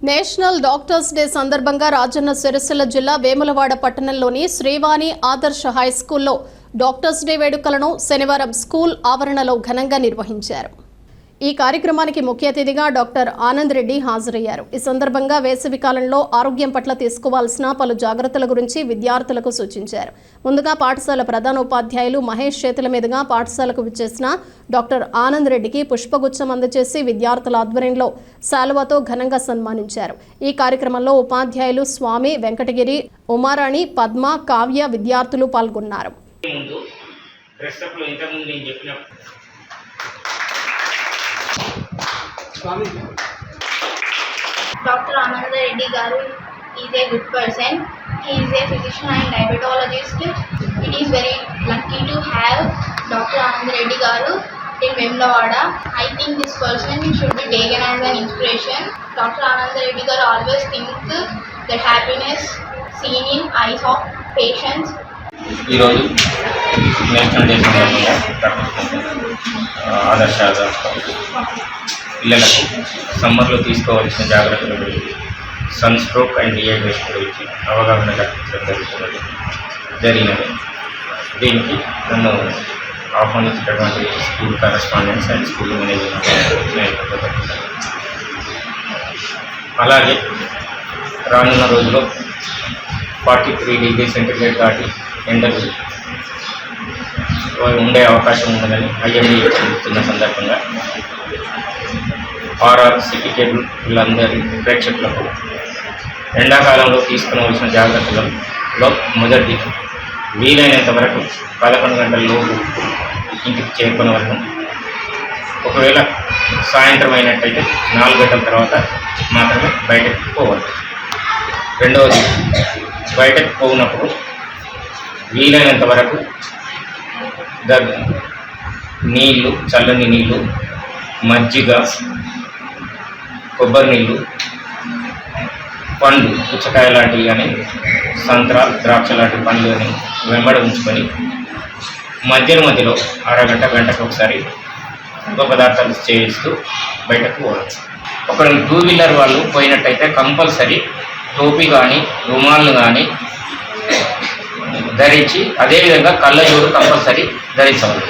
National doctors day సందర్భంగా రాజన్న సిరిసిల్ల జిల్లా వేములవాడ పట్టణంలోని శ్రీవాణి ఆదర్శ హై స్కూల్లో డాక్టర్స్ డే వేడుకలను శనివారం స్కూల్ ఆవరణలో ఘనంగా నిర్వహించారు. ఈ కార్యక్రమానికి ముఖ్య అతిథిగా డాక్టర్ ఆనంద్ రెడ్డి హాజరయ్యారు. ఈ సందర్భంగా వేసవి కాలంలో ఆరోగ్యం పట్ల తీసుకోవాల్సిన పలు జాగ్రత్తల గురించి విద్యార్థులకు సూచించారు. ముందుగా పాఠశాల ప్రధానోపాధ్యాయులు మహేష్ చేతుల మీదుగా పాఠశాలకు విచ్చేసిన డాక్టర్ ఆనంద్ రెడ్డికి పుష్పగుచ్చం అందజేసి విద్యార్థుల ఆధ్వర్యంలో శాలువాతో ఘనంగా సన్మానించారు. ఈ కార్యక్రమంలో ఉపాధ్యాయులు స్వామి, వెంకటగిరి, ఉమారాణి, పద్మ, కావ్య విద్యార్థులు పాల్గొన్నారు. Dr. Anand Reddy Garu is a good person. He is a physician and diabetologist. It is very lucky to have Dr. Anand Reddy Garu in Vemulavada. I think this person should be taken as an inspiration. Dr. Anand Reddy Garu always thinks that happiness seen in eyes of patients. ఈరోజు national day సందర్భంగా ఆదర్శ పిల్లలకు సమ్మర్లో తీసుకోవాల్సిన జాగ్రత్తల గురించి, sun stroke and dehydration గురించి అవగాహన కల్పించడం జరిగినది. దీనికి నన్ను ఆహ్వానించినటువంటి school correspondents and school management, అలాగే రానున్న రోజుల్లో 43 డిగ్రీ సెంటీగ్రేడ్ దాటి ఎండలు ఉండే అవకాశం ఉందని ఐఎండీ చెబుతున్న సందర్భంగా ఆర్ఆర్సిటీ కేబుల్ వీళ్ళందరి ప్రేక్షకులకు ఎండాకాలంలో తీసుకునవలసిన జాగ్రత్తలలో మొదటి వీలైనంత వరకు 11 గంటల లోపు ఇంటికి చేరుకునే వరకు, ఒకవేళ సాయంత్రం అయినట్టయితే 4 గంటల తర్వాత మాత్రమే బయటకు పోవాలి. రెండవది, బయటకు పోయినప్పుడు వీలైనంత వరకు నీళ్ళు, చల్లని నీళ్ళు, మజ్జిగ, కొబ్బరి నీళ్ళు, పండ్లు, పుచ్చకాయ లాంటివి కానీ, సంత్రా, ద్రాక్ష లాంటి పండ్లు కానీ వెంబడ ఉంచుకొని మధ్యలో అరగంట, గంటకు ఒకసారి పదార్థాలు చేయిస్తూ బయటకు పోవాలి. ఒకరు 2 వీలర్ వాళ్ళు పోయినట్టయితే కంపల్సరీ టోపీ కానీ, రుమాళ్ళు కానీ ధరించి, అదేవిధంగా కళ్ళజోడు కంపల్సరీ ధరించవాలి.